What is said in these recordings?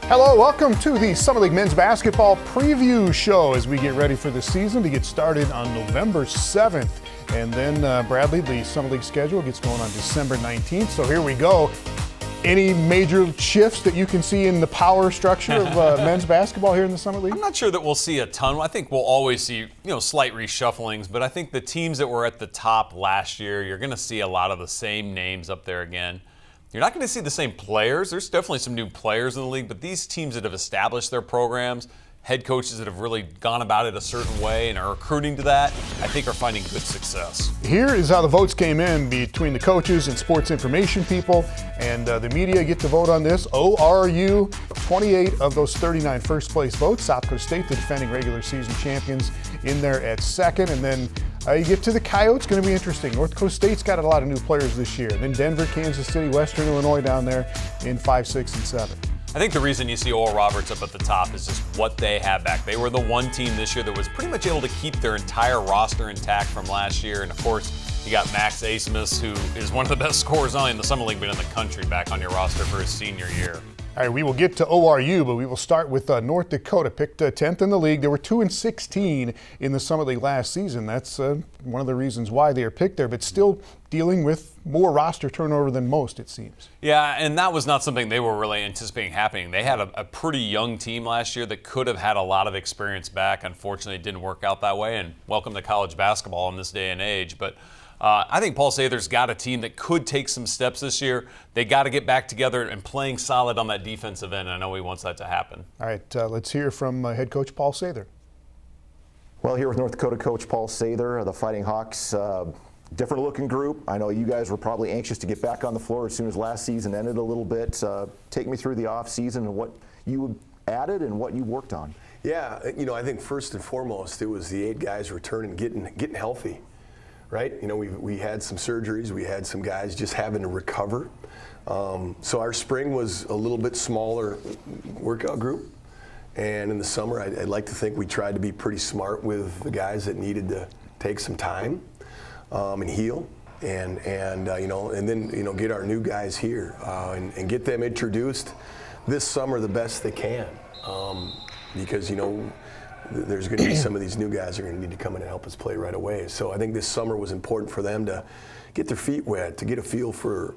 Hello, welcome to the Summer League Men's Basketball Preview Show as we get ready for the season to get started on November 7th. And then, Bradley, the Summer League schedule gets going on December 19th. So here we go. Any major shifts that you can see in the power structure of men's basketball here in the Summer League? I'm not sure that we'll see a ton. I think we'll always see, slight reshufflings, but I think the teams that were at the top last year, you're going to see a lot of the same names up there again. You're not going to see the same players. There's definitely some new players in the league, but these teams that have established their programs, head coaches that have really gone about it a certain way and are recruiting to that, I think are finding good success. Here is how the votes came in between the coaches and sports information people, and the media get to vote on this. ORU, 28 of those 39 first place votes. South Dakota State, the defending regular season champions, in there at second. And then you get to the Coyotes, going to be interesting. North Dakota State's got a lot of new players this year. And then Denver, Kansas City, Western Illinois down there in 5, 6, and 7. I think the reason you see Oral Roberts up at the top is just what they have back. They were the one team this year that was pretty much able to keep their entire roster intact from last year. And of course, you got Max Asmus, who is one of the best scorers not only in the Summer League but in the country, back on your roster for his senior year. All right, we will get to ORU, but we will start with North Dakota. Picked 10th in the league. They were 2-16 in the Summer League last season. That's one of the reasons why they are picked there, but still dealing with more roster turnover than most, it seems. Yeah, and that was not something they were really anticipating happening. They had a pretty young team last year that could have had a lot of experience back. Unfortunately, it didn't work out that way, and welcome to college basketball in this day and age. But I think Paul Sather's got a team that could take some steps this year. They got to get back together and playing solid on that defensive end. I know he wants that to happen. All right, let's hear from head coach Paul Sather. Well, here with North Dakota coach Paul Sather, the Fighting Hawks, different looking group. I know you guys were probably anxious to get back on the floor as soon as last season ended a little bit. Take me through the off season and what you added and what you worked on. Yeah, I think first and foremost, it was the 8 guys returning, getting healthy. Right? We had some surgeries. We had some guys just having to recover. So our spring was a little bit smaller workout group. And in the summer, I'd like to think we tried to be pretty smart with the guys that needed to take some time and heal. And then get our new guys here and get them introduced this summer the best they can. Because, there's going to be some of these new guys that are going to need to come in and help us play right away. So I think this summer was important for them to get their feet wet, to get a feel for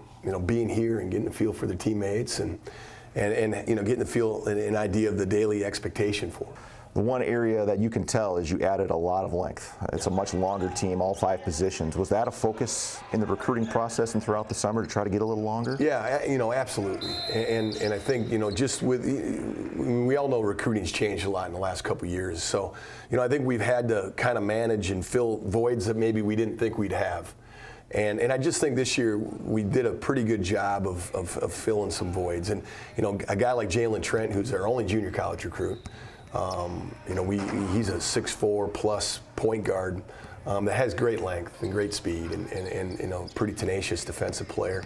being here and getting a feel for their teammates and getting the feel and an idea of the daily expectation for them. The one area that you can tell is you added a lot of length. It's a much longer team, all 5 positions. Was that a focus in the recruiting process and throughout the summer to try to get a little longer? Yeah, absolutely. And I think, just with, we all know recruiting's changed a lot in the last couple of years. So, I think we've had to kind of manage and fill voids that maybe we didn't think we'd have. And I just think this year we did a pretty good job of filling some voids. And, a guy like Jalen Trent, who's our only junior college recruit, he's a 6'4" plus point guard that has great length and great speed and pretty tenacious defensive player.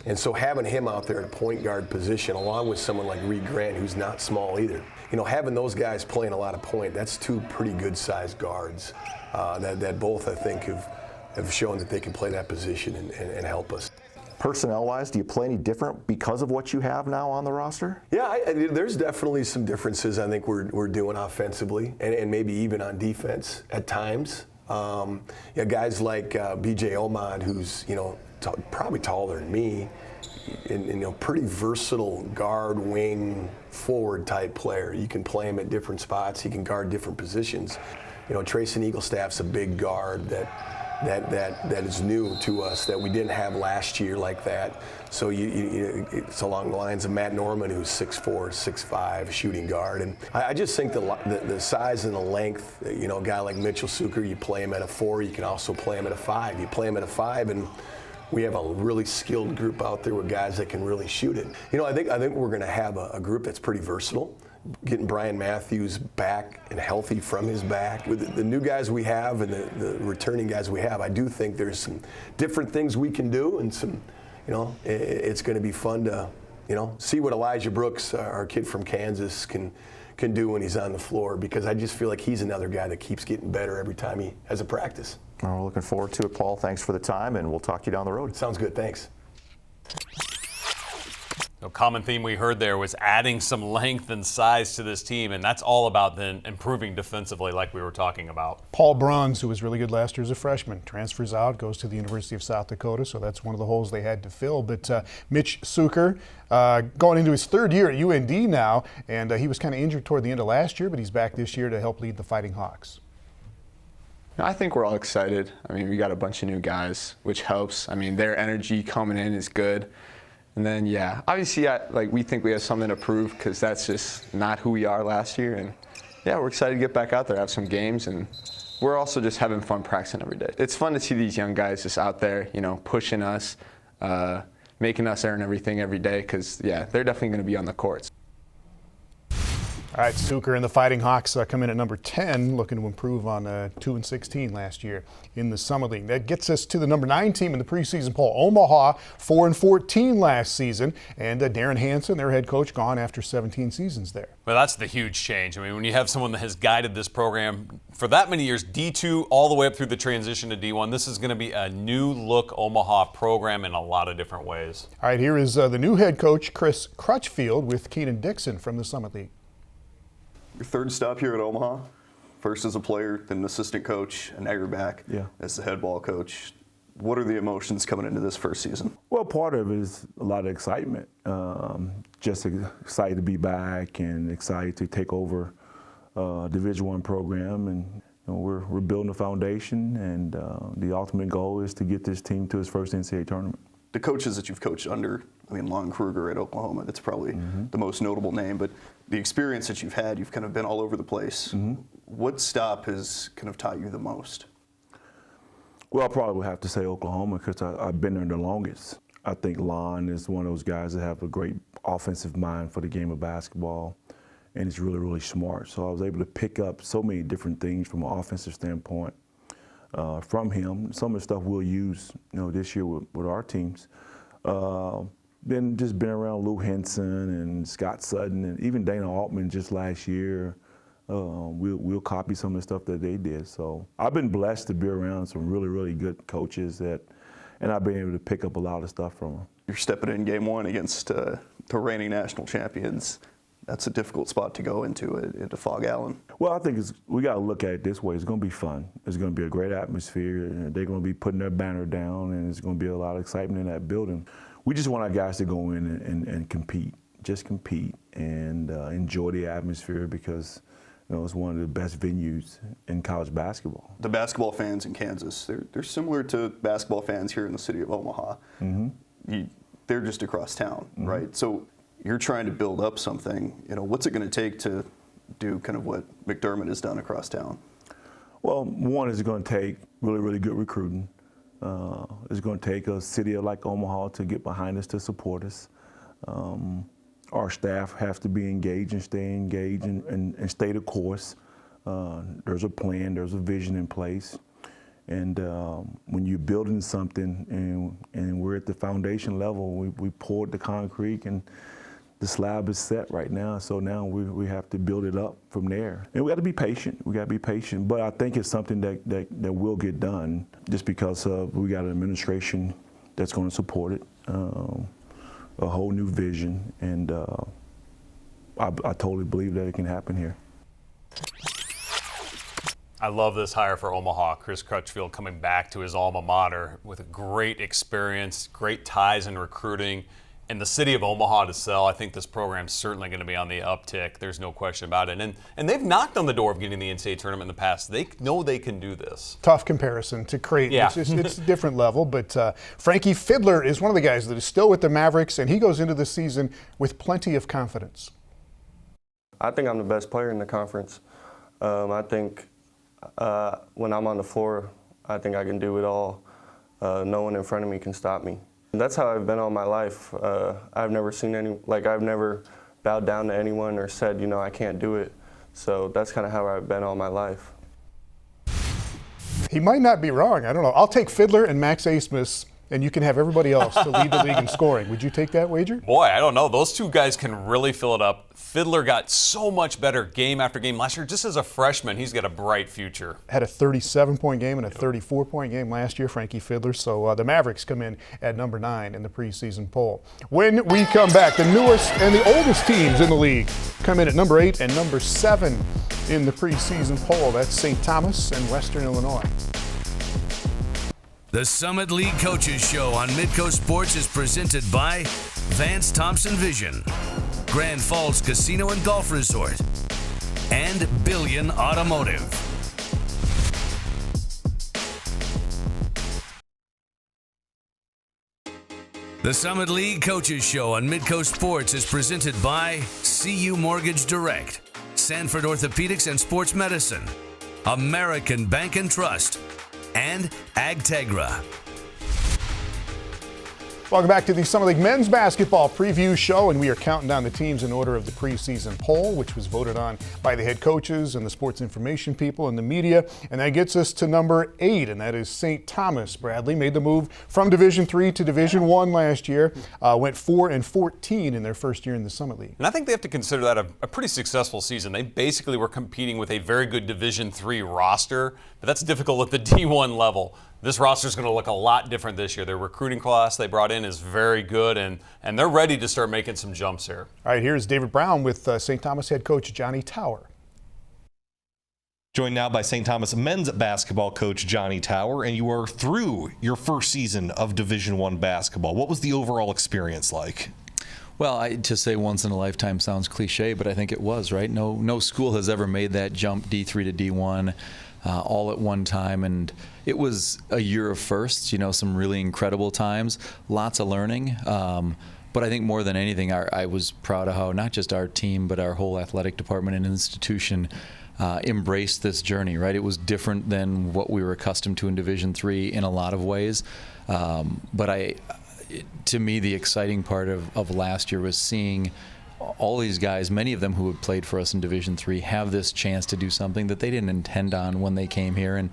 And so having him out there at a point guard position, along with someone like Reed Grant, who's not small either, having those guys playing a lot of point, that's 2 pretty good-sized guards that both, I think, have shown that they can play that position and help us. Personnel-wise, do you play any different because of what you have now on the roster? Yeah, there's definitely some differences I think we're doing offensively and maybe even on defense at times. Guys like B.J. Omad, who's probably taller than me, and pretty versatile guard, wing, forward type player. You can play him at different spots. He can guard different positions. Trayson Eaglestaff's a big guard that is new to us that we didn't have last year like that. So it's along the lines of Matt Norman, who's 6'4", 6'5", shooting guard. And I just think the size and the length, a guy like Mitchell Suker, you play him at a 4, you can also play him at a 5. You play him at a 5 and we have a really skilled group out there with guys that can really shoot it. I think we're going to have a group that's pretty versatile. Getting Brian Matthews back and healthy from his back. With the new guys we have and the returning guys we have, I do think there's some different things we can do and some, it's going to be fun to, see what Elijah Brooks, our kid from Kansas, can do when he's on the floor, because I just feel like he's another guy that keeps getting better every time he has a practice. We're looking forward to it, Paul. Thanks for the time, and we'll talk to you down the road. Sounds good. Thanks. A common theme we heard there was adding some length and size to this team, and that's all about then improving defensively like we were talking about. Paul Bruns, who was really good last year as a freshman, transfers out, goes to the University of South Dakota, so that's one of the holes they had to fill. But Mitch Suker, going into his third year at UND now, and he was kind of injured toward the end of last year, but he's back this year to help lead the Fighting Hawks. I think we're all excited. I mean, we got a bunch of new guys, which helps. I mean, their energy coming in is good. And then, yeah, obviously, we think we have something to prove because that's just not who we are last year. And, yeah, we're excited to get back out there, have some games, and we're also just having fun practicing every day. It's fun to see these young guys just out there, pushing us, making us earn everything every day because, yeah, they're definitely going to be on the courts. All right, Suker and the Fighting Hawks come in at number 10, looking to improve on 2-16 last year in the Summer League. That gets us to the number 9 team in the preseason poll, Omaha, 4-14 last season, and Darren Hansen, their head coach, gone after 17 seasons there. Well, that's the huge change. I mean, when you have someone that has guided this program for that many years, D2 all the way up through the transition to D1, this is going to be a new look Omaha program in a lot of different ways. All right, here is the new head coach, Chris Crutchfield, with Keenan Dixon from the Summit League. Your third stop here at Omaha, first as a player, then an assistant coach, and now you're back as the head ball coach. What are the emotions coming into this first season? Well, part of it is a lot of excitement. Just excited to be back and excited to take over Division I program. And we're building a foundation, and the ultimate goal is to get this team to its first NCAA tournament. The coaches that you've coached under, Lon Kruger at Oklahoma, that's probably the most notable name, but the experience that you've had, you've kind of been all over the place. What stop has kind of taught you the most? Well, I probably would have to say Oklahoma because I've been there the longest. I think Lon is one of those guys that have a great offensive mind for the game of basketball, and he's really, really smart. So I was able to pick up so many different things from an offensive standpoint from him. Some of the stuff we'll use, this year with our teams. Then just been around Lou Henson and Scott Sutton and even Dana Altman just last year. We'll copy some of the stuff that they did. So I've been blessed to be around some really, really good coaches and I've been able to pick up a lot of stuff from them. You're stepping in game one against the reigning national champions. That's a difficult spot to go into Fog Allen. Well, I think we got to look at it this way. It's going to be fun. It's going to be a great atmosphere. And they're going to be putting their banner down, and it's going to be a lot of excitement in that building. We just want our guys to go in and compete, just compete and enjoy the atmosphere because it's one of the best venues in college basketball. The basketball fans in Kansas, they're similar to basketball fans here in the city of Omaha. They're just across town, right? So you're trying to build up something. What's it going to take to do kind of what McDermott has done across town? Well, one is going to take really, really good recruiting. It's going to take a city like Omaha to get behind us to support us. Our staff has to be engaged and stay engaged and stay the course. There's a plan, there's a vision in place. And when you're building something and we're at the foundation level, we poured the concrete and the slab is set right now, so now we have to build it up from there. And we got to be patient. We got to be patient. But I think it's something that will get done just because we got an administration that's going to support it, a whole new vision, and I totally believe that it can happen here. I love this hire for Omaha. Chris Crutchfield coming back to his alma mater with a great experience, great ties in recruiting. In the city of Omaha to sell, I think this program's certainly going to be on the uptick. There's no question about it. And they've knocked on the door of getting the NCAA tournament in the past. They know they can do this. Tough comparison to Creighton. Yeah. It's a different level, but Frankie Fiddler is one of the guys that is still with the Mavericks, and he goes into the season with plenty of confidence. I think I'm the best player in the conference. I think when I'm on the floor, I think I can do it all. No one in front of me can stop me. That's how I've been all my life. I've never seen I've never bowed down to anyone or said, I can't do it. So that's kind of how I've been all my life. He might not be wrong. I don't know. I'll take Fiddler and Max Asmus and you can have everybody else to lead the league in scoring. Would you take that wager? Boy, I don't know. Those two guys can really fill it up. Fiddler got so much better game after game last year. Just as a freshman, he's got a bright future. Had a 37-point game and a 34-point game last year, Frankie Fiddler. So the Mavericks come in at number 9 in the preseason poll. When we come back, the newest and the oldest teams in the league come in at number 8 and number 7 in the preseason poll. That's St. Thomas and Western Illinois. The Summit League Coaches Show on Midco Sports is presented by Vance Thompson Vision, Grand Falls Casino and Golf Resort, and Billion Automotive. The Summit League Coaches Show on Midco Sports is presented by CU Mortgage Direct, Sanford Orthopedics and Sports Medicine, American Bank and Trust, and Agtegra. Welcome back to the Summer League Men's Basketball Preview Show, and we are counting down the teams in order of the preseason poll, which was voted on by the head coaches and the sports information people and the media. And that gets us to number 8, and that is St. Thomas. Bradley made the move from Division III to Division I last year, went 4-14 in their first year in the Summit League. And I think they have to consider that a pretty successful season. They basically were competing with a very good Division III roster, but that's difficult at the D1 level. This roster is going to look a lot different this year. Their recruiting class they brought in is very good, and they're ready to start making some jumps here. All right, here's David Brown with St. Thomas head coach Johnny Tower. Joined now by St. Thomas men's basketball coach Johnny Tower, and you are through your first season of Division I basketball. What was the overall experience like? Well, to say once in a lifetime sounds cliche, but I think it was, right? No school has ever made that jump D3 to D1 all at one time, and it was a year of firsts, some really incredible times, lots of learning. But I think more than anything, I was proud of how not just our team, but our whole athletic department and institution embraced this journey, right? It was different than what we were accustomed to in Division III in a lot of ways. But to me, the exciting part of last year was seeing all these guys, many of them who had played for us in Division III, have this chance to do something that they didn't intend on when they came here. And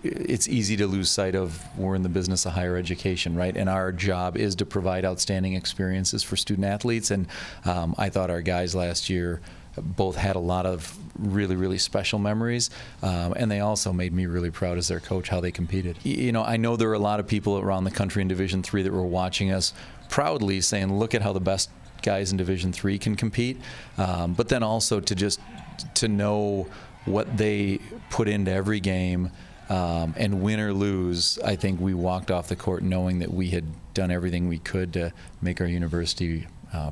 it's easy to lose sight of we're in the business of higher education, right? And our job is to provide outstanding experiences for student athletes. And I thought our guys last year both had a lot of really, really special memories, and they also made me really proud as their coach how they competed. I know there were a lot of people around the country in Division III that were watching us proudly saying, look at how the best guys in Division III can compete, but then also to know what they put into every game, and win or lose, I think we walked off the court knowing that we had done everything we could to make our university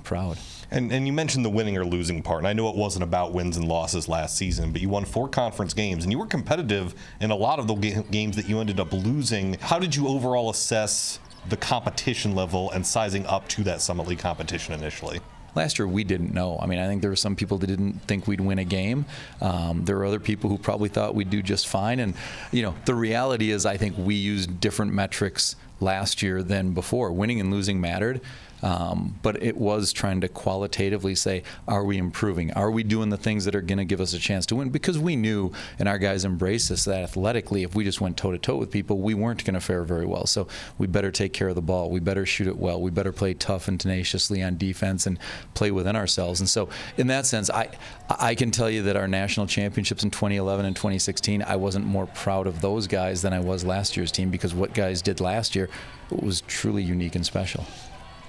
proud. And you mentioned the winning or losing part, and I know it wasn't about wins and losses last season, but you won 4 conference games, and you were competitive in a lot of the games that you ended up losing. How did you overall assess the competition level and sizing up to that Summit League competition initially? Last year, we didn't know. I mean, I think there were some people that didn't think we'd win a game. There were other people who probably thought we'd do just fine. And, the reality is I think we used different metrics last year than before. Winning and losing mattered. But it was trying to qualitatively say, are we improving? Are we doing the things that are going to give us a chance to win? Because we knew, and our guys embraced us, that athletically, if we just went toe-to-toe with people, we weren't going to fare very well. So we better take care of the ball. We better shoot it well. We better play tough and tenaciously on defense and play within ourselves. And so in that sense, I can tell you that our national championships in 2011 and 2016, I wasn't more proud of those guys than I was last year's team, because what guys did last year was truly unique and special.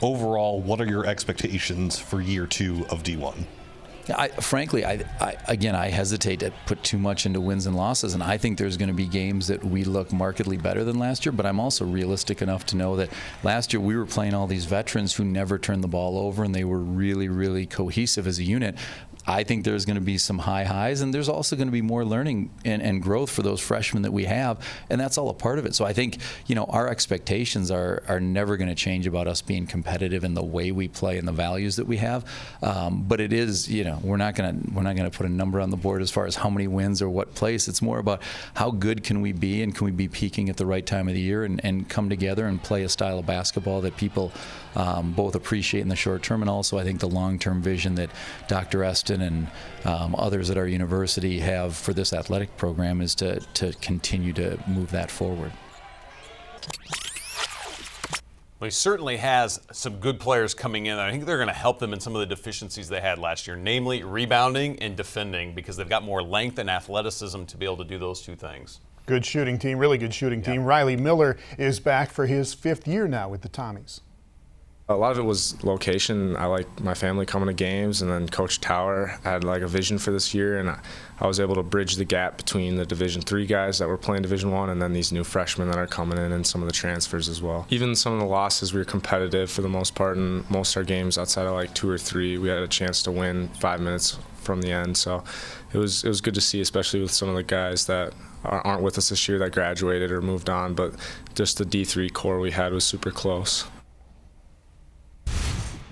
Overall, what are your expectations for year 2 of D1? Frankly, I hesitate to put too much into wins and losses, and I think there's going to be games that we look markedly better than last year, but I'm also realistic enough to know that last year we were playing all these veterans who never turned the ball over, and they were really, really cohesive as a unit. I think there's going to be some high highs, and there's also going to be more learning and growth for those freshmen that we have, and that's all a part of it. So I think, our expectations are never going to change about us being competitive in the way we play and the values that we have. But it is, we're not going to put a number on the board as far as how many wins or what place. It's more about how good can we be, and can we be peaking at the right time of the year and come together and play a style of basketball that people both appreciate in the short term, and also I think the long-term vision that Dr. Eston and others at our university have for this athletic program is to continue to move that forward. Well, he certainly has some good players coming in. I think they're going to help them in some of the deficiencies they had last year, namely rebounding and defending, because they've got more length and athleticism to be able to do those two things. Good shooting team, really good shooting team. Riley Miller is back for his 5th year now with the Tommies. A lot of it was location. I like my family coming to games, and then Coach Tower had like a vision for this year, and I was able to bridge the gap between the Division III guys that were playing Division I and then these new freshmen that are coming in and some of the transfers as well. Even some of the losses, we were competitive for the most part, and most of our games outside of like 2 or 3, we had a chance to win 5 minutes from the end. So it was good to see, especially with some of the guys that aren't with us this year that graduated or moved on, but just the D3 core we had was super close.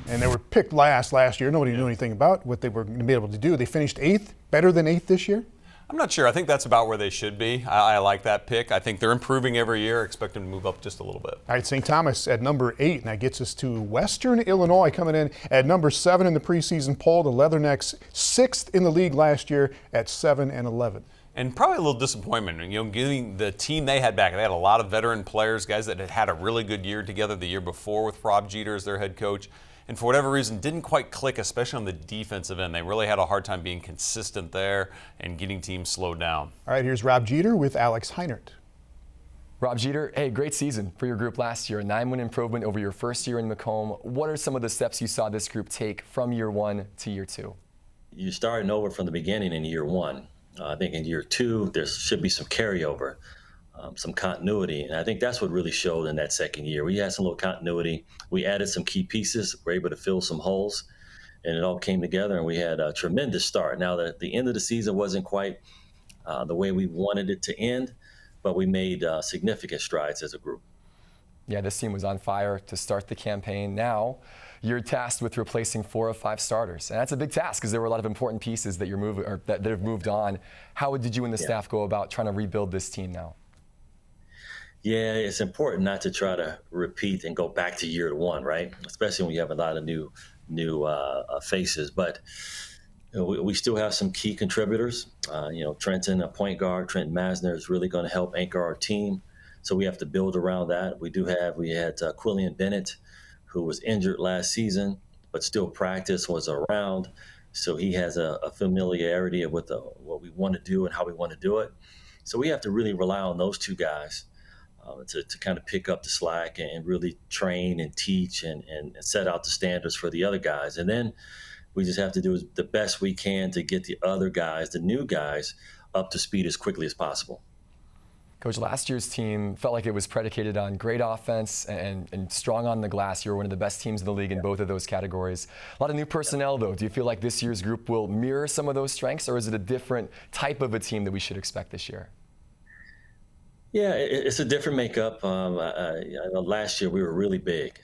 And they were picked last year. Nobody knew anything about what they were going to be able to do. They finished 8th, better than 8th this year? I'm not sure. I think that's about where they should be. I like that pick. I think they're improving every year. Expect them to move up just a little bit. All right, St. Thomas at number 8, and that gets us to Western Illinois coming in at number 7 in the preseason poll. The Leathernecks 6th in the league last year at 7-11. And probably a little disappointment, getting the team they had back. They had a lot of veteran players, guys that had had a really good year together the year before with Rob Jeter as their head coach. And for whatever reason, didn't quite click, especially on the defensive end. They really had a hard time being consistent there and getting teams slowed down. All right, here's Rob Jeter with Alex Heinert. Rob Jeter, hey, great season for your group last year. A 9-win improvement over your first year in Macomb. What are some of the steps you saw this group take from year 1 to year 2? You're starting over from the beginning in year 1. I think in year 2, there should be some carryover. Some continuity, and I think that's what really showed in that second year. We had some little continuity. We added some key pieces. We're able to fill some holes, and it all came together, and we had a tremendous start. Now, the end of the season wasn't quite the way we wanted it to end, but we made significant strides as a group. Yeah, this team was on fire to start the campaign. Now, you're tasked with replacing 4 of 5 starters, and that's a big task because there were a lot of important pieces that that have moved on. How did you and the staff go about trying to rebuild this team now? Yeah, it's important not to try to repeat and go back to year 1, right? Especially when you have a lot of new faces. But we still have some key contributors. Trenton, a point guard, Trenton Masner is really going to help anchor our team. So we have to build around that. We had Quillian Bennett, who was injured last season, but still practiced, was around. So he has a familiarity of what we want to do and how we want to do it. So we have to really rely on those 2 guys. To kind of pick up the slack and really train and teach and set out the standards for the other guys. And then we just have to do the best we can to get the other guys, the new guys, up to speed as quickly as possible. Coach, last year's team felt like it was predicated on great offense and strong on the glass. You were one of the best teams in the league in both of those categories. A lot of new personnel, though. Do you feel like this year's group will mirror some of those strengths, or is it a different type of a team that we should expect this year? Yeah, it's a different makeup. Last year we were really big.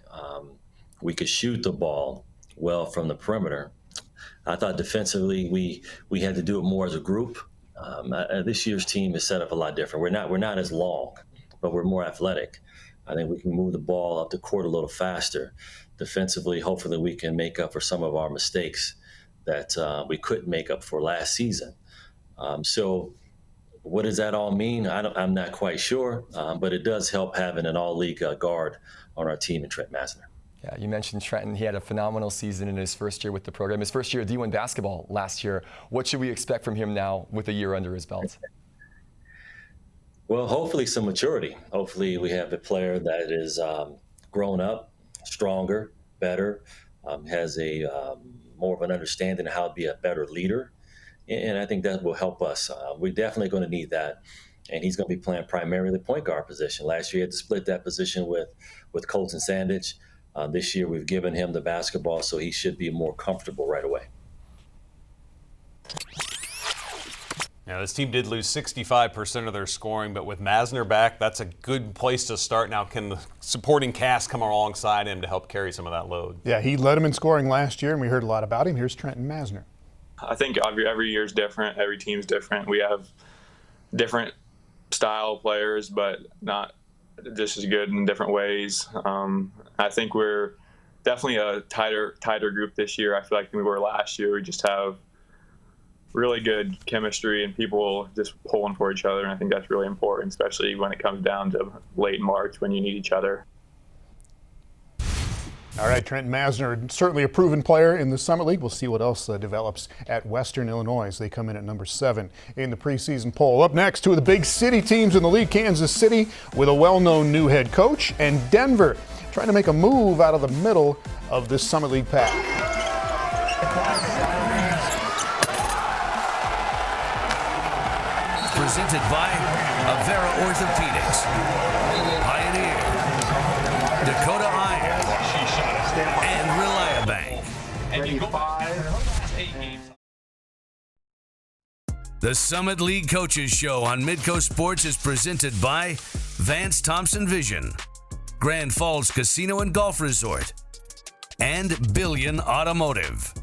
We could shoot the ball well from the perimeter. I thought defensively we had to do it more as a group. This year's team is set up a lot different. We're not as long, but we're more athletic. I think we can move the ball up the court a little faster. Defensively, hopefully we can make up for some of our mistakes that we couldn't make up for last season. So what does that all mean? I'm not quite sure, but it does help having an all-league guard on our team in Trent Masner. Yeah, you mentioned Trenton. He had a phenomenal season in his first year with the program. His first year of D1 basketball last year. What should we expect from him now with a year under his belt? Well, hopefully some maturity. Hopefully we have a player that is grown up, stronger, better, has a more of an understanding of how to be a better leader. And I think that will help us. We're definitely going to need that. And he's going to be playing primarily the point guard position. Last year, he had to split that position with Colton Sandage. This year, we've given him the basketball, so he should be more comfortable right away. Now, this team did lose 65% of their scoring, but with Masner back, that's a good place to start. Now, can the supporting cast come alongside him to help carry some of that load? Yeah, he led him in scoring last year, and we heard a lot about him. Here's Trenton Masner. I think every year is different. Every team's different. We have different style players, but not just as good in different ways. I think we're definitely a tighter group this year. I feel like than we were last year. We just have really good chemistry and people just pulling for each other, and I think that's really important, especially when it comes down to late March when you need each other. All right, Trenton Masner, certainly a proven player in the Summit League. We'll see what else develops at Western Illinois as they come in at number 7 in the preseason poll. Up next, two of the big city teams in the league, Kansas City with a well-known new head coach, and Denver trying to make a move out of the middle of this Summit League pack. Presented by Avera Orthopedics, Pioneer, Dakota Iron, and Reliabank. The Summit League Coaches Show on Midco Sports is presented by Vance Thompson Vision, Grand Falls Casino and Golf Resort, and Billion Automotive.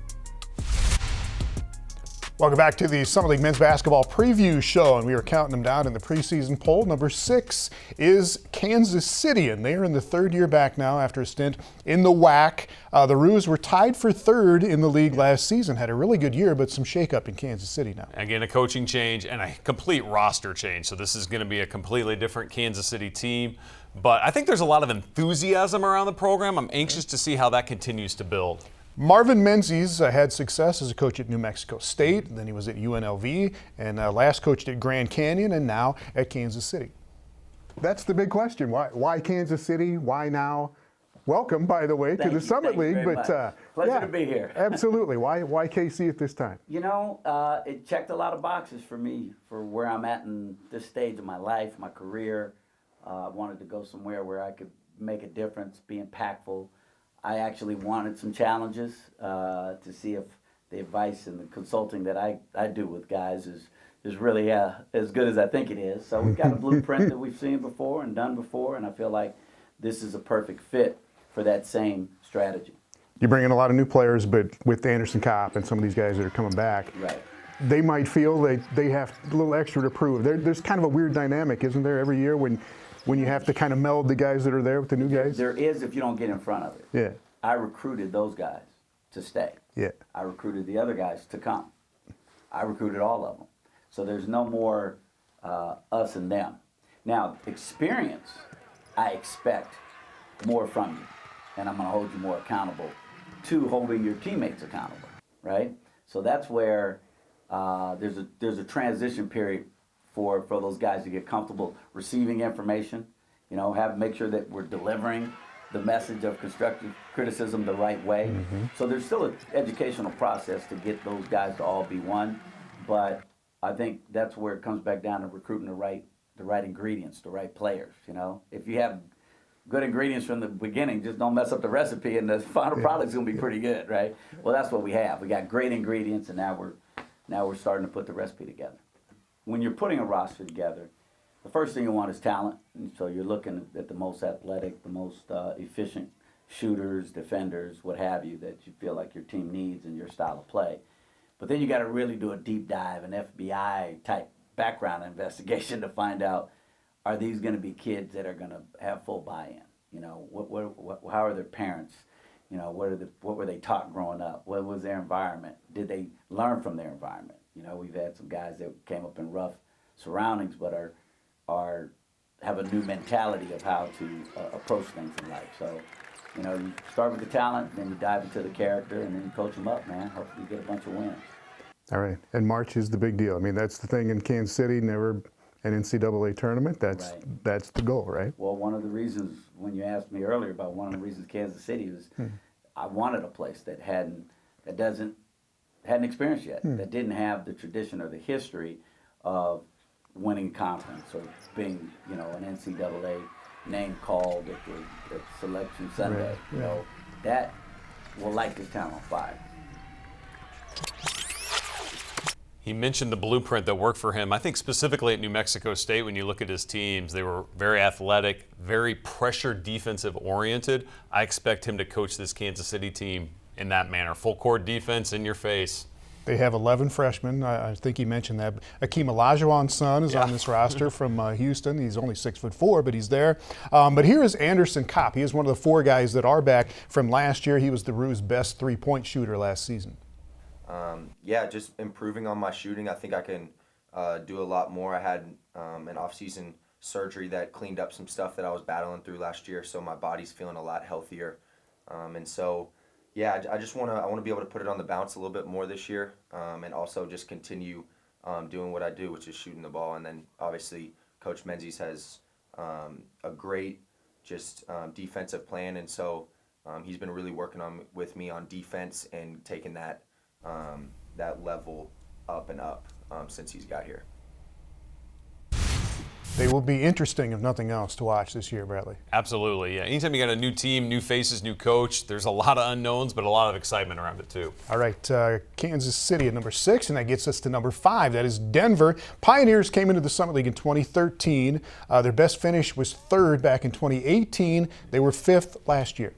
Welcome back to the Summit League Men's Basketball Preview Show, and we are counting them down in the preseason poll. Number 6 is Kansas City, and they are in the 3rd year back now after a stint in the WAC. The Roos were tied for 3rd in the league last season, had a really good year, but some shakeup in Kansas City now. Again, a coaching change and a complete roster change, so this is going to be a completely different Kansas City team. But I think there's a lot of enthusiasm around the program. I'm anxious to see how that continues to build. Marvin Menzies had success as a coach at New Mexico State, then he was at UNLV, and last coached at Grand Canyon, and now at Kansas City. That's the big question. Why Kansas City? Why now? Welcome, by the way, to the Summit League. But pleasure to be here. Absolutely. Why KC at this time? You know, it checked a lot of boxes for me for where I'm at in this stage of my life, my career. I wanted to go somewhere where I could make a difference, be impactful. I actually wanted some challenges to see if the advice and the consulting that I do with guys is really as good as I think it is. So we've got a blueprint that we've seen before and done before, and I feel like this is a perfect fit for that same strategy. You bring in a lot of new players, but with Anderson Kopp and some of these guys that are coming back, right, they might feel they have a little extra to prove. There's kind of a weird dynamic, isn't there, every year when you have to kind of meld the guys that are there with the new guys? There is if you don't get in front of it. Yeah. I recruited those guys to stay. Yeah. I recruited the other guys to come. I recruited all of them. So there's no more us and them. Now, experience, I expect more from you. And I'm going to hold you more accountable to holding your teammates accountable, right? So that's where there's a transition period for those guys to get comfortable receiving information, you know, make sure that we're delivering the message of constructive criticism the right way. Mm-hmm. So there's still an educational process to get those guys to all be one, but I think that's where it comes back down to recruiting the right ingredients, the right players, you know. If you have good ingredients from the beginning, just don't mess up the recipe and the final product's gonna be pretty good, right? Well, that's what we have. We got great ingredients, and now we're starting to put the recipe together. When you're putting a roster together, the first thing you want is talent. And so you're looking at the most athletic, the most efficient shooters, defenders, what have you, that you feel like your team needs in your style of play. But then you got to really do a deep dive, an FBI type background investigation to find out, are these going to be kids that are going to have full buy-in? You know, how are their parents? You know, what were they taught growing up? What was their environment? Did they learn from their environment? You know, we've had some guys that came up in rough surroundings, but have a new mentality of how to approach things in life. So, you know, you start with the talent, then you dive into the character, and then you coach them up, man. Hopefully you get a bunch of wins. All right, and March is the big deal. I mean, that's the thing in Kansas City, never an NCAA tournament. That's the goal, right? Well, one of the reasons, when you asked me earlier about one of the reasons Kansas City was, I wanted a place that hadn't experienced yet, that didn't have the tradition or the history of winning conference or being, you know, an NCAA name called at the selection Sunday. Right. You know, that will light this town on fire. He mentioned the blueprint that worked for him. I think specifically at New Mexico State, when you look at his teams, they were very athletic, very pressure defensive oriented. I expect him to coach this Kansas City team in that manner. Full court defense in your face. They have 11 freshmen. I think he mentioned that. Akeem Olajuwon's son is on this roster from Houston. He's only 6'4", but he's there. But here is Anderson Kopp. He is one of the 4 guys that are back from last year. He was the Roos' best three-point shooter last season. Yeah, just improving on my shooting. I think I can do a lot more. I had an off-season surgery that cleaned up some stuff that I was battling through last year, so my body's feeling a lot healthier. And so, yeah, I just want to be able to put it on the bounce a little bit more this year, and also just continue doing what I do, which is shooting the ball. And then obviously Coach Menzies has a great defensive plan, and so he's been really working with me on defense and taking that level up and up since he's got here. They will be interesting, if nothing else, to watch this year, Bradley. Absolutely, yeah. Anytime you got a new team, new faces, new coach, there's a lot of unknowns, but a lot of excitement around it too. All right, Kansas City at number 6, and that gets us to number 5. That is Denver. Pioneers came into the Summit League in 2013. Their best finish was 3rd back in 2018. They were 5th last year.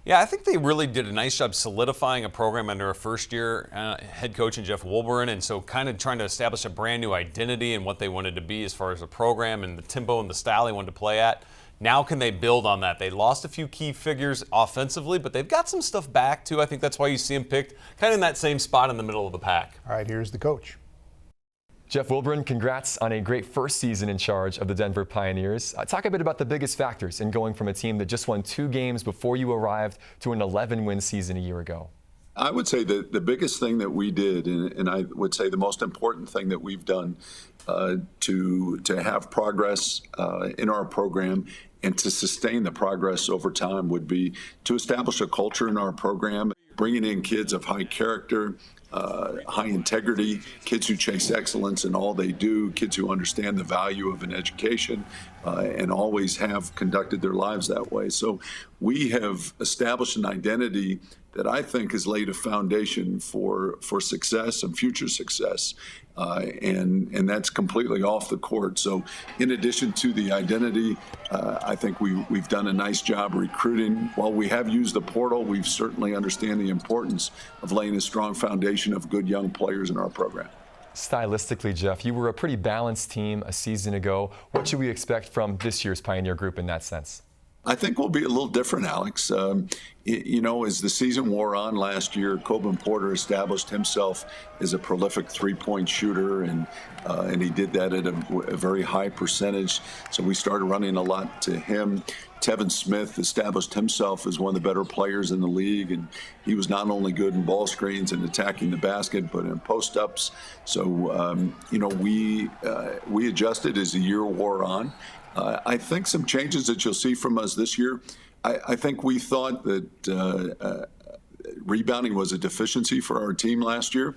Yeah, I think they really did a nice job solidifying a program under a first-year head coach in Jeff Wolberin, and so kind of trying to establish a brand new identity and what they wanted to be as far as the program and the tempo and the style they wanted to play at. Now can they build on that? They lost a few key figures offensively, but they've got some stuff back too. I think that's why you see them picked kind of in that same spot in the middle of the pack. All right, here's the coach. Jeff Wolberin, congrats on a great first season in charge of the Denver Pioneers. Talk a bit about the biggest factors in going from a team that just won 2 games before you arrived to an 11-win season a year ago. I would say that the biggest thing that we did, and I would say the most important thing that we've done to have progress in our program and to sustain the progress over time would be to establish a culture in our program, bringing in kids of high character, high integrity, kids who chase excellence in all they do, kids who understand the value of an education, and always have conducted their lives that way. So we have established an identity that I think has laid a foundation for success and future success, and that's completely off the court. So in addition to the identity, I think we've done a nice job recruiting. While we have used the portal, we certainly understand the importance of laying a strong foundation of good young players in our program. Stylistically, Jeff, you were a pretty balanced team a season ago. What should we expect from this year's Pioneer group in that sense? I think we'll be a little different, Alex. You know, as the season wore on last year, Coben Porter established himself as a prolific three-point shooter, and he did that at a very high percentage. So we started running a lot to him. Tevin Smith established himself as one of the better players in the league, and he was not only good in ball screens and attacking the basket, but in post-ups. So, you know, we adjusted as the year wore on. I think some changes that you'll see from us this year, I think we thought that rebounding was a deficiency for our team last year,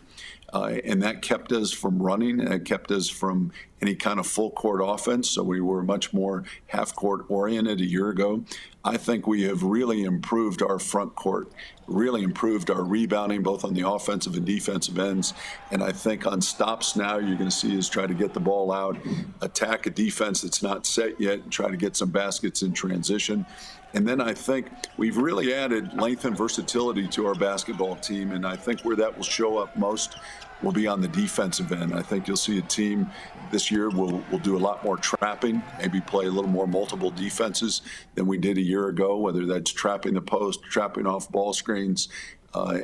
and that kept us from running, and it kept us from any kind of full court offense, so we were much more half court oriented a year ago. I think we have really improved our front court, really improved our rebounding both on the offensive and defensive ends, and I think on stops now you're going to see us try to get the ball out, attack a defense that's not set yet, and try to get some baskets in transition. And then I think we've really added length and versatility to our basketball team, and I think where that will show up most will be on the defensive end. I think you'll see a team this year will do a lot more trapping, maybe play a little more multiple defenses than we did a year ago, whether that's trapping the post, trapping off ball screens,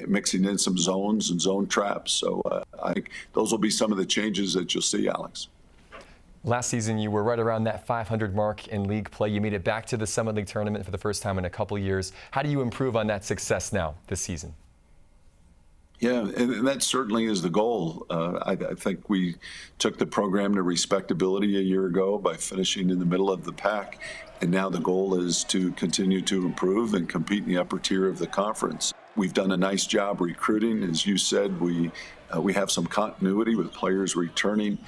mixing in some zones and zone traps. So I think those will be some of the changes that you'll see, Alex. Last season, you were right around that 500 mark in league play. You made it back to the Summit League tournament for the first time in a couple years. How do you improve on that success now this season? Yeah, and that certainly is the goal. I think we took the program to respectability a year ago by finishing in the middle of the pack, and now the goal is to continue to improve and compete in the upper tier of the conference. We've done a nice job recruiting. As you said, we have some continuity with players returning.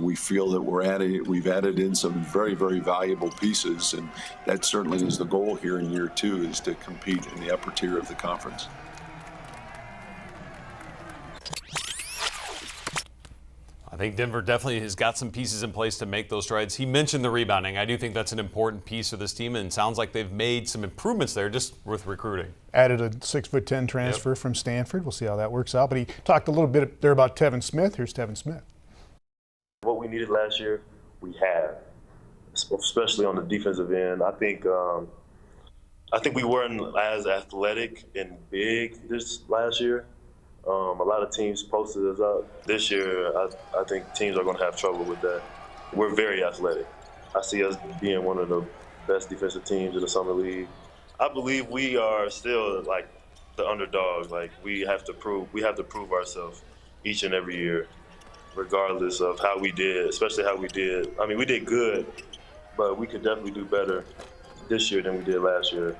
We feel that we've added in some very, very valuable pieces, and that certainly is the goal here in year 2, is to compete in the upper tier of the conference. I think Denver definitely has got some pieces in place to make those strides. He mentioned the rebounding. I do think that's an important piece of this team, and it sounds like they've made some improvements there just with recruiting. Added a 6'10" transfer from Stanford. We'll see how that works out. But he talked a little bit there about Tevin Smith. Here's Tevin Smith. What we needed last year, we had, especially on the defensive end. I think we weren't as athletic and big this last year. A lot of teams posted us up. This year, I think teams are going to have trouble with that. We're very athletic. I see us being one of the best defensive teams in the Summer League. I believe we are still like the underdog. Like we have to prove ourselves each and every year, regardless of how we did, especially how we did. I mean, we did good, but we could definitely do better this year than we did last year.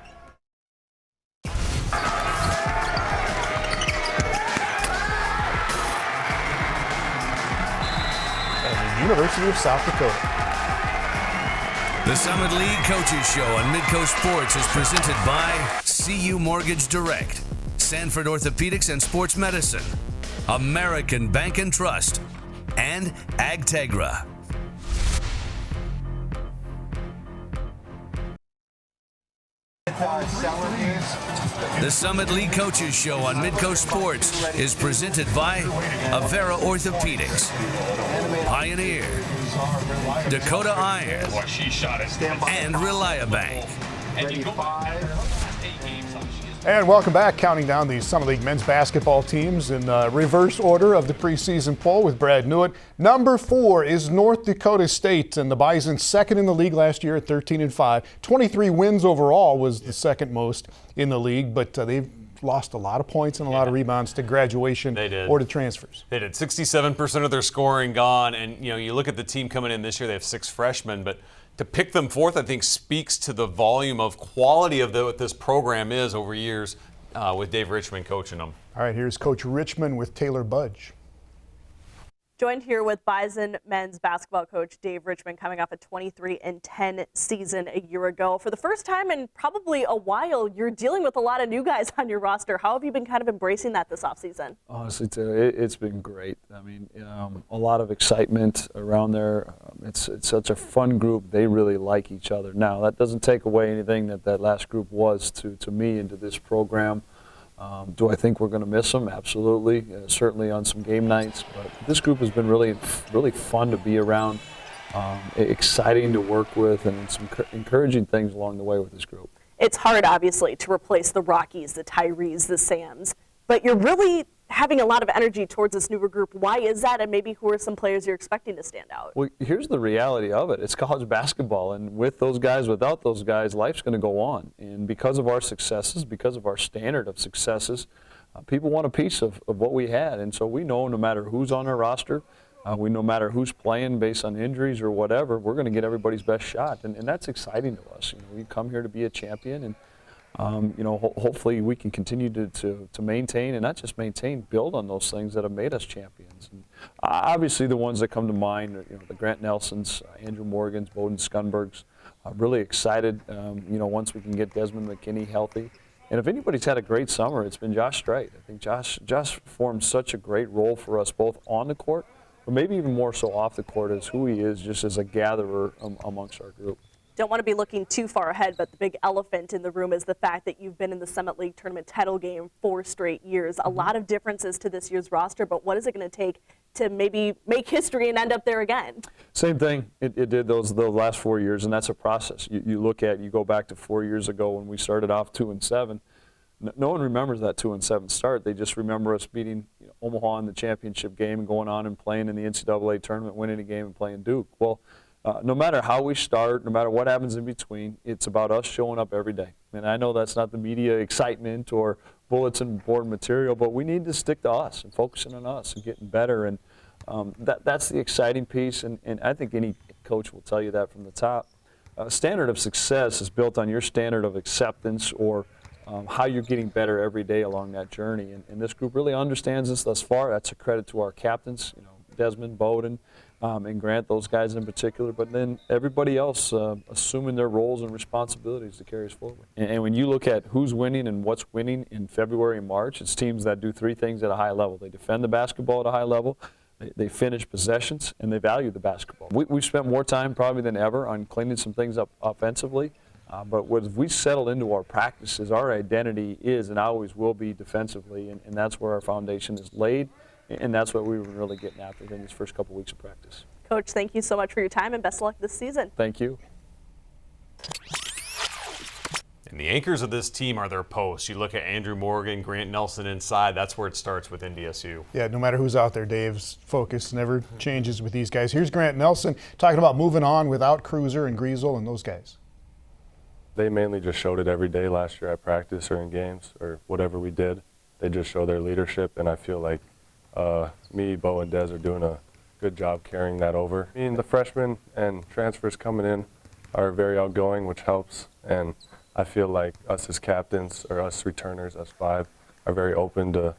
University of South Dakota. The Summit League Coaches Show on Midco Sports is presented by CU Mortgage Direct, Sanford Orthopedics and Sports Medicine, American Bank and Trust, and Agtegra. The Summit League Coaches Show on Midco Sports is presented by Avera Orthopedics, Pioneer, Dakota Iron, and Reliabank. And welcome back. Counting down the Summit League men's basketball teams in reverse order of the preseason poll with Brad Newitt. Number 4 is North Dakota State, and the Bison's second in the league last year at 13-5. 23 wins overall was the second most in the league, but they've lost a lot of points and a lot of rebounds to graduation or to transfers. They did. 67% of their scoring gone, and you look at the team coming in this year, they have 6 freshmen, but to pick them fourth, I think, speaks to the volume of quality of what this program is over years with Dave Richmond coaching them. All right, here's Coach Richmond with Taylor Budge. Joined here with Bison men's basketball coach Dave Richmond, coming off a 23-10 season a year ago. For the first time in probably a while, you're dealing with a lot of new guys on your roster. How have you been kind of embracing that this offseason? Honestly, it's been great. I mean, a lot of excitement around there. It's such a fun group. They really like each other. Now, that doesn't take away anything that last group was to me and to this program. Do I think we're going to miss them? Absolutely. Certainly on some game nights. But this group has been really fun to be around, exciting to work with, and some encouraging things along the way with this group. It's hard, obviously, to replace the Rockies, the Tyrees, the Sams. But you're really having a lot of energy towards this newer group. Why is that, and maybe who are some players you're expecting to stand out? Well, here's the reality of it. It's college basketball, and with those guys, without those guys, life's going to go on. And because of our successes, because of our standard of successes, people want a piece of what we had. And so we know no matter who's on our roster, no matter who's playing based on injuries or whatever, we're going to get everybody's best shot. And that's exciting to us. We come here to be a champion, and hopefully we can continue to maintain, and not just maintain, build on those things that have made us champions. And obviously the ones that come to mind are, the Grant Nelsons, Andrew Morgans, Bowden Skunbergs. Really excited, once we can get Desmond McKinney healthy. And if anybody's had a great summer, it's been Josh Straight. I think Josh formed such a great role for us both on the court, but maybe even more so off the court as who he is just as a gatherer amongst our group. Don't want to be looking too far ahead, but the big elephant in the room is the fact that you've been in the Summit League tournament title game 4 straight years. A lot of differences to this year's roster, but what is it going to take to maybe make history and end up there again? Same thing. It did the last 4 years, and that's a process. You go back to 4 years ago when we started off 2-7. No one remembers that 2-7 start. They just remember us beating Omaha in the championship game and going on and playing in the NCAA tournament, winning a game and playing Duke. Well, no matter how we start, no matter what happens in between, it's about us showing up every day. And I know that's not the media excitement or bulletin board material, but we need to stick to us and focusing on us and getting better. And that's the exciting piece, and I think any coach will tell you that from the top. Standard of success is built on your standard of acceptance or how you're getting better every day along that journey. And this group really understands this thus far. That's a credit to our captains, Desmond, Bowden, and Grant, those guys in particular, but then everybody else assuming their roles and responsibilities to carry us forward. And when you look at who's winning and what's winning in February and March, it's teams that do 3 things at a high level. They defend the basketball at a high level, they finish possessions, and they value the basketball. We've spent more time probably than ever on cleaning some things up offensively, but what we settled into our practices, our identity is and always will be defensively, and that's where our foundation is laid. And that's what we were really getting after in these first couple weeks of practice. Coach, thank you so much for your time, and best of luck this season. Thank you. And the anchors of this team are their posts. You look at Andrew Morgan, Grant Nelson inside. That's where it starts with NDSU. Yeah, no matter who's out there, Dave's focus never changes with these guys. Here's Grant Nelson talking about moving on without Cruiser and Griesel and those guys. they mainly just showed it every day last year at practice or in games or whatever we did. They just show their leadership, and I feel like me, Bo, and Dez are doing a good job carrying that over. I mean, the freshmen and transfers coming in are very outgoing, which helps, and I feel like us as captains or us returners, us 5, are very open to,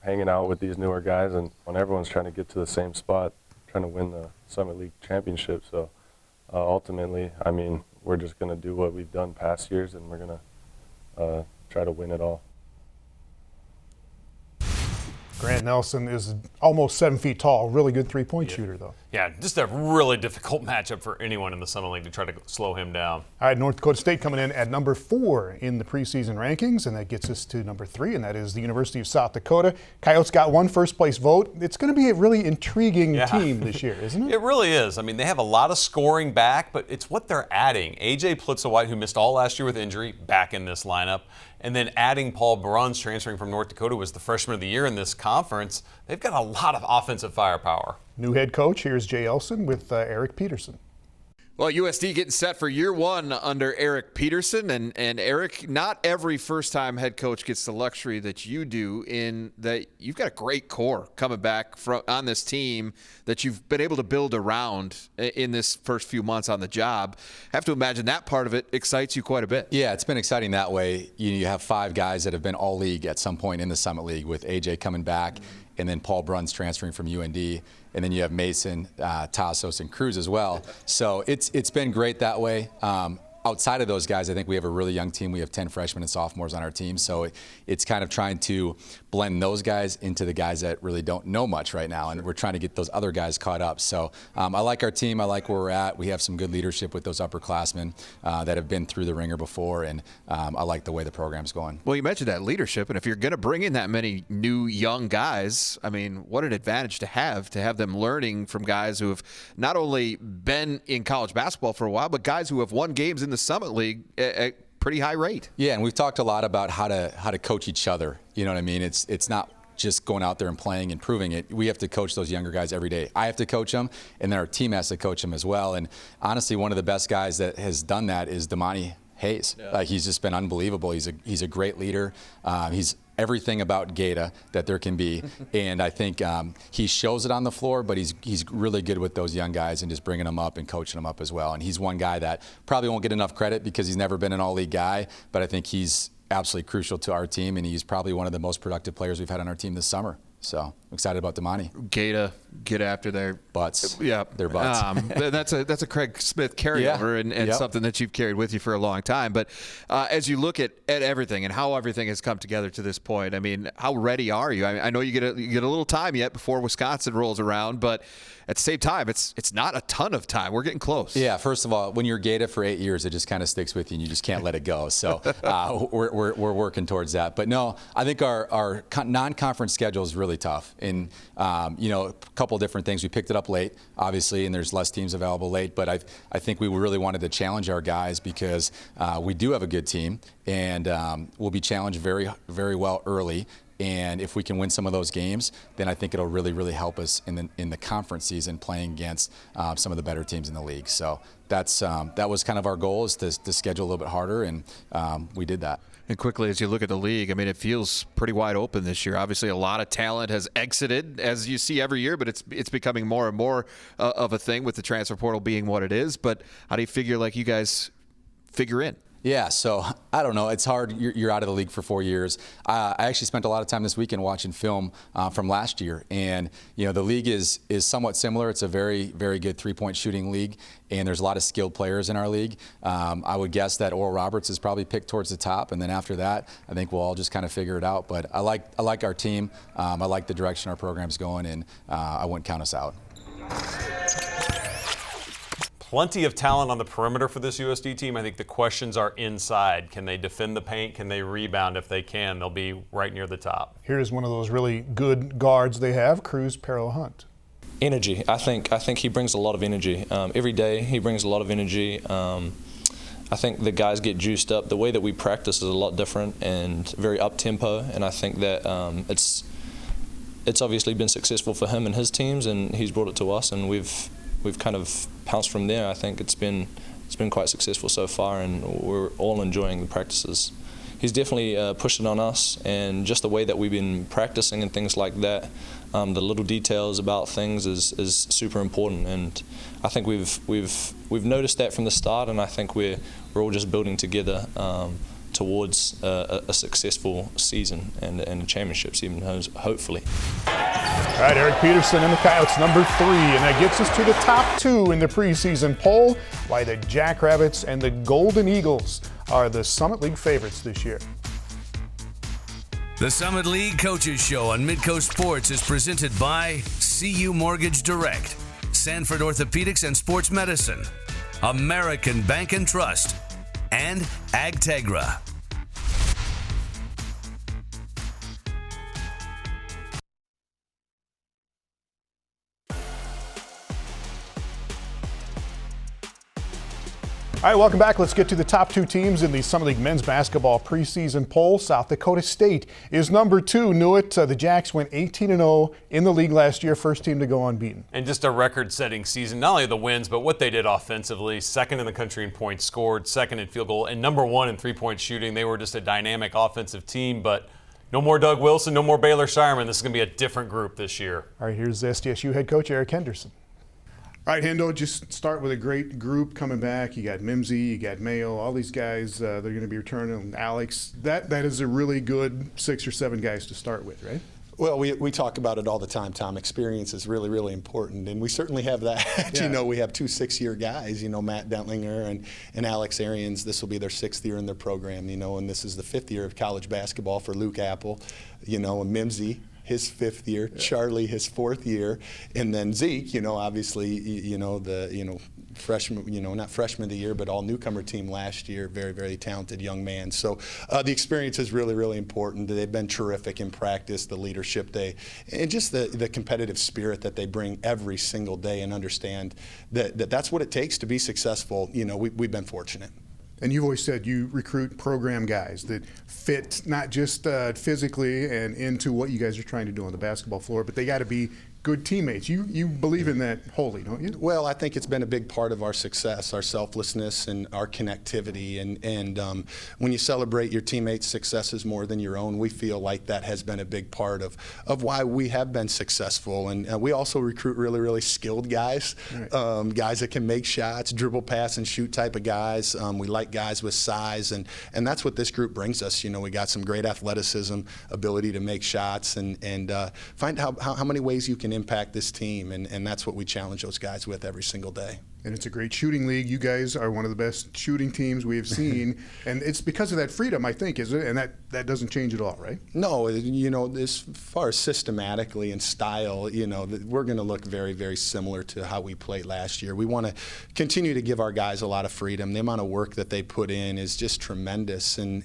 hanging out with these newer guys, and when everyone's trying to get to the same spot, trying to win the Summit League championship. So ultimately, I mean, we're just going to do what we've done past years, and we're going to try to win it all. Grant Nelson is almost 7 feet tall. Really good three-point shooter, though. Yeah, just a really difficult matchup for anyone in the Summit League to try to slow him down. All right, North Dakota State coming in at number 4 in the preseason rankings, and that gets us to number 3, and that is the University of South Dakota. Coyotes got one first-place vote. It's going to be a really intriguing team this year, isn't it? It really is. I mean, they have a lot of scoring back, but it's what they're adding. A.J. Plitzowhite, who missed all last year with injury, back in this lineup. And then adding Paul Bruns, transferring from North Dakota, was the freshman of the year in this conference. They've got a lot of offensive firepower. New head coach, here's Jay Elson with Eric Peterson. Well, USD getting set for year 1 under Eric Peterson. And Eric, not every first-time head coach gets the luxury that you do in that you've got a great core coming back on this team that you've been able to build around in this first few months on the job. I have to imagine that part of it excites you quite a bit. Yeah, it's been exciting that way. You have 5 guys that have been all league at some point in the Summit League, with AJ coming back, and then Paul Bruns transferring from UND. And then you have Mason, Tassos, and Cruz as well. So it's been great that way. Outside of those guys, I think we have a really young team. We have 10 freshmen and sophomores on our team. So it's kind of trying to blend those guys into the guys that really don't know much right now. And we're trying to get those other guys caught up. So I like our team. I like where we're at. We have some good leadership with those upperclassmen that have been through the ringer before. And I like the way the program's going. Well, you mentioned that leadership. And if you're going to bring in that many new young guys, I mean, what an advantage to have them learning from guys who have not only been in college basketball for a while, but guys who have won games in the Summit League at pretty high rate. Yeah, and we've talked a lot about how to coach each other. You know what I mean? It's not just going out there and playing and proving it. We have to coach those younger guys every day. I have to coach them, and then our team has to coach them as well. And honestly, one of the best guys that has done that is Damani Hayes. Yeah. He's just been unbelievable. He's a great leader. He's everything about Gata that there can be, and I think he shows it on the floor, but he's really good with those young guys and just bringing them up and coaching them up as well. And he's one guy that probably won't get enough credit because he's never been an all-league guy, but I think he's absolutely crucial to our team, and he's probably one of the most productive players we've had on our team this summer. So I'm excited about Damani. Gata, get after their butts. Yeah, their butts. That's a Craig Smith carryover and something that you've carried with you for a long time. But as you look at everything and how everything has come together to this point, I mean, how ready are you? I know you get a little time yet before Wisconsin rolls around, but at the same time, it's not a ton of time. We're getting close. Yeah, first of all, when you're Gata for 8 years, it just kind of sticks with you and you just can't let it go. So we're working towards that. But no, I think our non-conference schedule is really tough. And, a couple of different things. We picked it up late, obviously, and there's less teams available late. But I think we really wanted to challenge our guys because we do have a good team, and we'll be challenged very, very well early. And if we can win some of those games, then I think it'll really, really help us in the conference season playing against some of the better teams in the league. So that was kind of our goal, is to schedule a little bit harder, and we did that. And quickly, as you look at the league, I mean, it feels pretty wide open this year. Obviously, a lot of talent has exited, as you see every year, but it's becoming more and more of a thing with the transfer portal being what it is. But how do you figure you guys figure in? Yeah, so I don't know. It's hard. You're out of the league for 4 years. I actually spent a lot of time this weekend watching film from last year, and the league is somewhat similar. It's a very, very good three-point shooting league, and there's a lot of skilled players in our league. I would guess that Oral Roberts is probably picked towards the top, and then after that, I think we'll all just kind of figure it out. But I like our team. I like the direction our program's going, and I wouldn't count us out. Plenty of talent on the perimeter for this USD team. I think the questions are inside. Can they defend the paint? Can they rebound? If they can, they'll be right near the top. Here's one of those really good guards they have, Cruz Perro-Hunt. Energy. I think he brings a lot of energy. Every day he brings a lot of energy. I think the guys get juiced up. The way that we practice is a lot different and very up-tempo, and I think that it's obviously been successful for him and his teams, and he's brought it to us, and we've kind of pounced from there. I think it's been it's been quite successful so far, and we're all enjoying the practices. He's definitely pushed it on us, and just the way that we've been practicing and things like that, the little details about things is super important, and I think we've noticed that from the start, and I think we're all just building together towards a successful season and a championships, even hopefully. All right, Eric Peterson and the Coyotes, number 3, and that gets us to the top 2 in the preseason poll, why the Jackrabbits and the Golden Eagles are the Summit League favorites this year. The Summit League Coaches Show on Midco Sports is presented by CU Mortgage Direct, Sanford Orthopedics and Sports Medicine, American Bank and Trust, and Agtegra. All right, welcome back. Let's get to the top 2 teams in the Summit League men's basketball preseason poll. South Dakota State is number 2. Knew it. The Jacks went 18-0 in the league last year, first team to go unbeaten. And just a record-setting season, not only the wins, but what they did offensively. Second in the country in points scored, second in field goal, and number 1 in three-point shooting. They were just a dynamic offensive team, but no more Doug Wilson, no more Baylor Shireman. This is going to be a different group this year. All right, here's SDSU head coach Eric Henderson. All right, Hendo, just start with a great group coming back. You got Mimsy, you got Mayo, all these guys, they're going to be returning. Alex, that is a really good 6 or 7 guys to start with, right? Well, we talk about it all the time, Tom. Experience is really, really important, and we certainly have that. Yeah. You know, we have 2 6-year guys, you know, Matt Dentlinger and Alex Arians. This will be their 6th year in their program, you know, and this is the 5th year of college basketball for Luke Apple, you know, and Mimsy, his 5th year, yeah. Charlie, his 4th year, and then Zeke, you know, obviously, you know, freshman, you know, not freshman of the year, but all newcomer team last year, very, very talented young man. So the experience is really, really important. They've been terrific in practice, the leadership and just the competitive spirit that they bring every single day, and understand that's what it takes to be successful. You know, we've been fortunate. And you've always said you recruit program guys that fit not just physically and into what you guys are trying to do on the basketball floor, but they got to be good teammates. You believe in that wholly, don't you? Well, I think it's been a big part of our success, our selflessness and our connectivity. And when you celebrate your teammates' successes more than your own, we feel like that has been a big part of why we have been successful. And we also recruit really, really skilled guys, right. Guys that can make shots, dribble, pass, and shoot type of guys. We like guys with size, and that's what this group brings us. You know, we got some great athleticism, ability to make shots, and find how many ways you can impact this team, and that's what we challenge those guys with every single day. And it's a great shooting league. You guys are one of the best shooting teams we have seen, and it's because of that freedom, I think, is it? And that doesn't change at all, right? No, you know, as far as systematically and style, you know, we're going to look very, very similar to how we played last year. We want to continue to give our guys a lot of freedom. The amount of work that they put in is just tremendous, and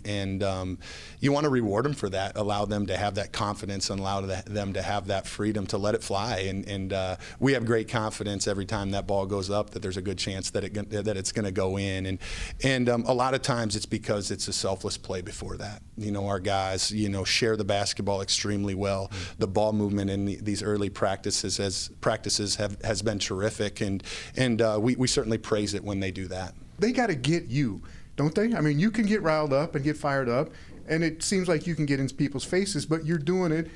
you want to reward them for that, allow them to have that confidence, and allow them to have that freedom to let it fly. And we have great confidence every time that ball goes up that there's a good chance that it's going to go in, and a lot of times it's because it's a selfless play before that. You know, our guys, you know, share the basketball extremely well. The ball movement in these early practices has been terrific, and we certainly praise it when they do that. They got to get you, don't they? I mean, you can get riled up and get fired up, and it seems like you can get in people's faces, but you're doing it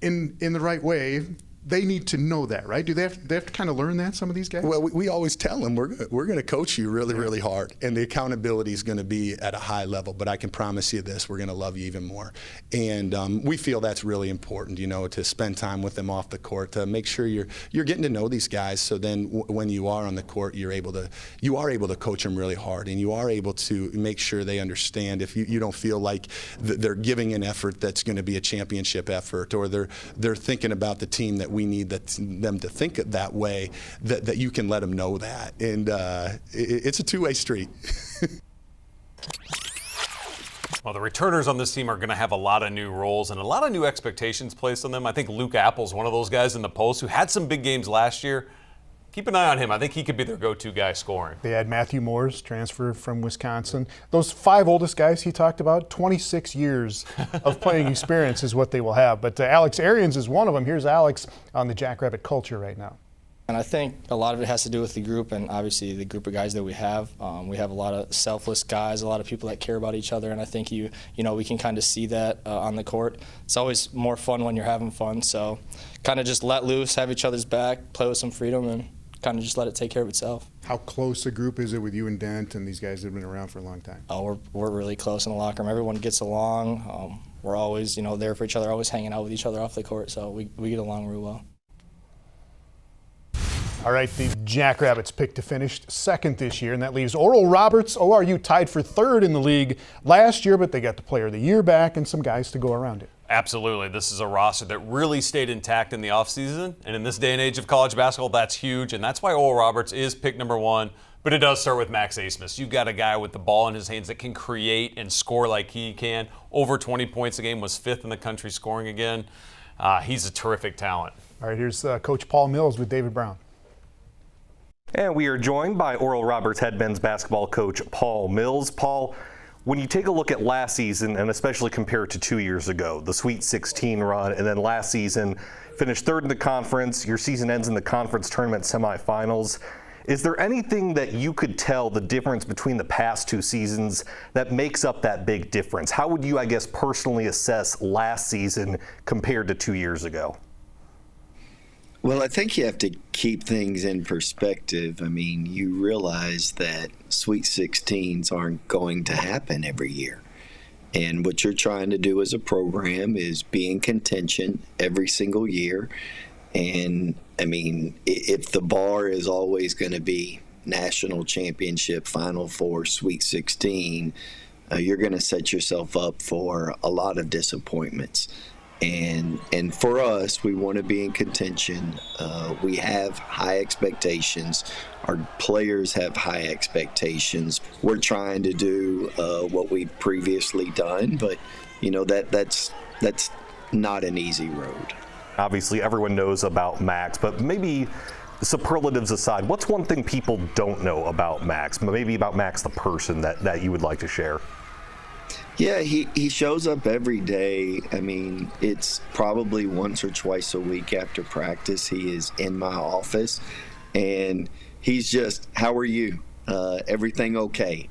in the right way. They need to know that, right? Do they have to kind of learn that, some of these guys? Well, we always tell them we're going to coach you really, really hard, and the accountability is going to be at a high level, but I can promise you this, we're going to love you even more. And we feel that's really important, you know, to spend time with them off the court, to make sure you're getting to know these guys, so then when you are on the court, you are able to coach them really hard, and you are able to make sure they understand if you don't feel like they're giving an effort that's going to be a championship effort, or they're thinking about the team that we need them to think it that way, that you can let them know that. And it's a two-way street. Well, the returners on this team are going to have a lot of new roles and a lot of new expectations placed on them. I think Luke Apple's one of those guys in the post who had some big games last year. Keep an eye on him. I think he could be their go-to guy scoring. They had Matthew Moores, transfer from Wisconsin. Those 5 oldest guys he talked about, 26 years of playing experience is what they will have. But Alex Arians is one of them. Here's Alex on the Jackrabbit culture right now. And I think a lot of it has to do with the group and obviously the group of guys that we have. We have a lot of selfless guys, a lot of people that care about each other, and I think we can kind of see that on the court. It's always more fun when you're having fun, so kind of just let loose, have each other's back, play with some freedom, and kind of just let it take care of itself. How close a group is it with you and Dent and these guys that have been around for a long time? Oh, we're really close in the locker room. Everyone gets along. We're always, there for each other, always hanging out with each other off the court, so we get along real well. All right, the Jackrabbits picked to finish second this year, and that leaves Oral Roberts, ORU, tied for third in the league last year, but they got the Player of the Year back and some guys to go around it. Absolutely. This is a roster that really stayed intact in the offseason, and in this day and age of college basketball, that's huge, and that's why Oral Roberts is pick number one. But it does start with Max Asmus. You've got a guy with the ball in his hands that can create and score like he can. Over 20 points a game, was fifth in the country scoring again. He's a terrific talent. All right, here's Coach Paul Mills with David Brown. And we are joined by Oral Roberts head men's basketball coach Paul Mills. Paul, when you take a look at last season, and especially compared to 2 years ago, the Sweet 16 run, and then last season, finished third in the conference, your season ends in the conference tournament semifinals. Is there anything that you could tell the difference between the past two seasons that makes up that big difference? How would you, I guess, personally assess last season compared to 2 years ago? Well, I think you have to keep things in perspective. I mean, you realize that Sweet 16s aren't going to happen every year. And what you're trying to do as a program is be in contention every single year. And, I mean, if the bar is always going to be national championship, Final Four, Sweet 16, you're going to set yourself up for a lot of disappointments. And for us, we want to be in contention. We have high expectations. Our players have high expectations. We're trying to do what we've previously done, but that's not an easy road. Obviously, everyone knows about Max, but maybe superlatives aside, what's one thing people don't know about Max? Maybe about Max the person that you would like to share? Yeah, he shows up every day. I mean, it's probably once or twice a week after practice. He is in my office, and he's just, how are you? Everything okay?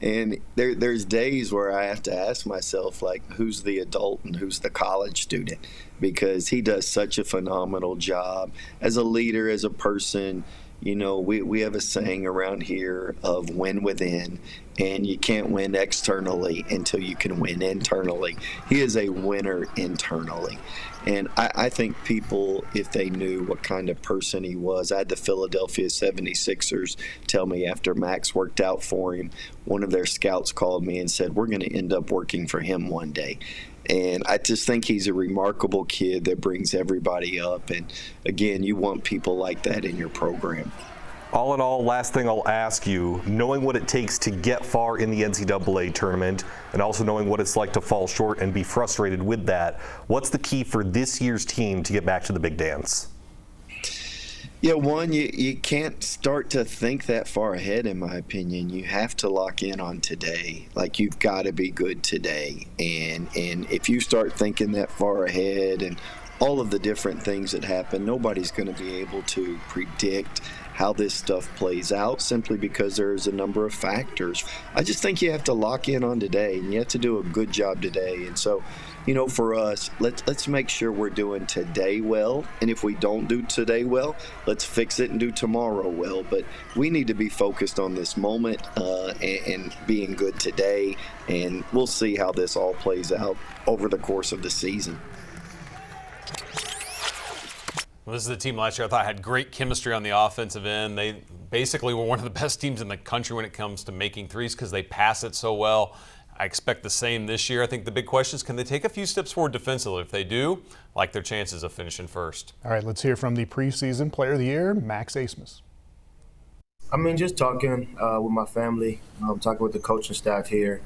And there's days where I have to ask myself, like, who's the adult and who's the college student? Because he does such a phenomenal job as a leader, as a person. We have a saying around here of win within, and you can't win externally until you can win internally. He is a winner internally. And I think people, if they knew what kind of person he was, I had the Philadelphia 76ers tell me after Max worked out for him, one of their scouts called me and said, we're going to end up working for him one day. And I just think he's a remarkable kid that brings everybody up. And, again, you want people like that in your program. All in all, last thing I'll ask you, knowing what it takes to get far in the NCAA tournament and also knowing what it's like to fall short and be frustrated with that, what's the key for this year's team to get back to the big dance? Yeah, one, you can't start to think that far ahead, in my opinion. You have to lock in on today. Like, you've got to be good today. And if you start thinking that far ahead and all of the different things that happen, nobody's going to be able to predict how this stuff plays out simply because there's a number of factors. I just think you have to lock in on today, and you have to do a good job today. And so, for us, let's make sure we're doing today well. And if we don't do today well, let's fix it and do tomorrow well. But we need to be focused on this moment and being good today. And we'll see how this all plays out over the course of the season. Well, this is the team last year I thought had great chemistry on the offensive end. They basically were one of the best teams in the country when it comes to making threes because they pass it so well. I expect the same this year. I think the big question is, can they take a few steps forward defensively? If they do, like their chances of finishing first. All right, let's hear from the preseason Player of the Year, Max Asmus. I mean, just talking with my family, talking with the coaching staff here,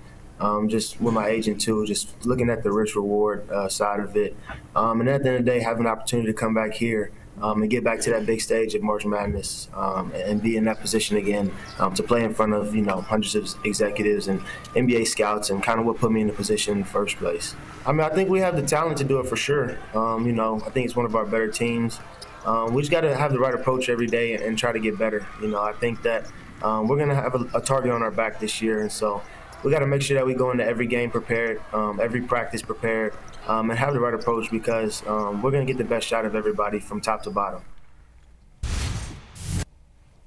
just with my agent too, just looking at the risk reward side of it. And at the end of the day, having an opportunity to come back here and get back to that big stage of March Madness and be in that position again to play in front of, hundreds of executives and NBA scouts, and kind of what put me in the position in the first place. I mean, I think we have the talent to do it for sure. I think it's one of our better teams. we just got to have the right approach every day and try to get better. You know, I think that we're going to have a target on our back this year, and so we got to make sure that we go into every game prepared, every practice prepared, and have the right approach because we're going to get the best shot of everybody from top to bottom.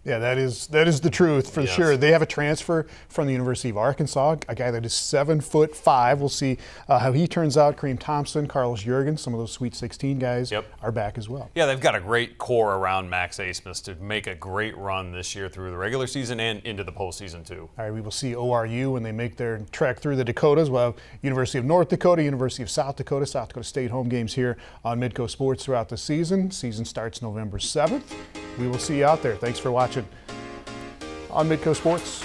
Yeah, that is the truth for sure. They have a transfer from the University of Arkansas, a guy that is 7'5". We'll see how he turns out. Kareem Thompson, Carlos Jurgens, some of those Sweet 16 guys are back as well. Yeah, they've got a great core around Max Asmus to make a great run this year through the regular season and into the postseason too. All right, we will see ORU when they make their trek through the Dakotas. We'll have University of North Dakota, University of South Dakota State home games here on Midco Sports throughout the season. Season starts November 7th. We will see you out there. Thanks for watching on Midco Sports.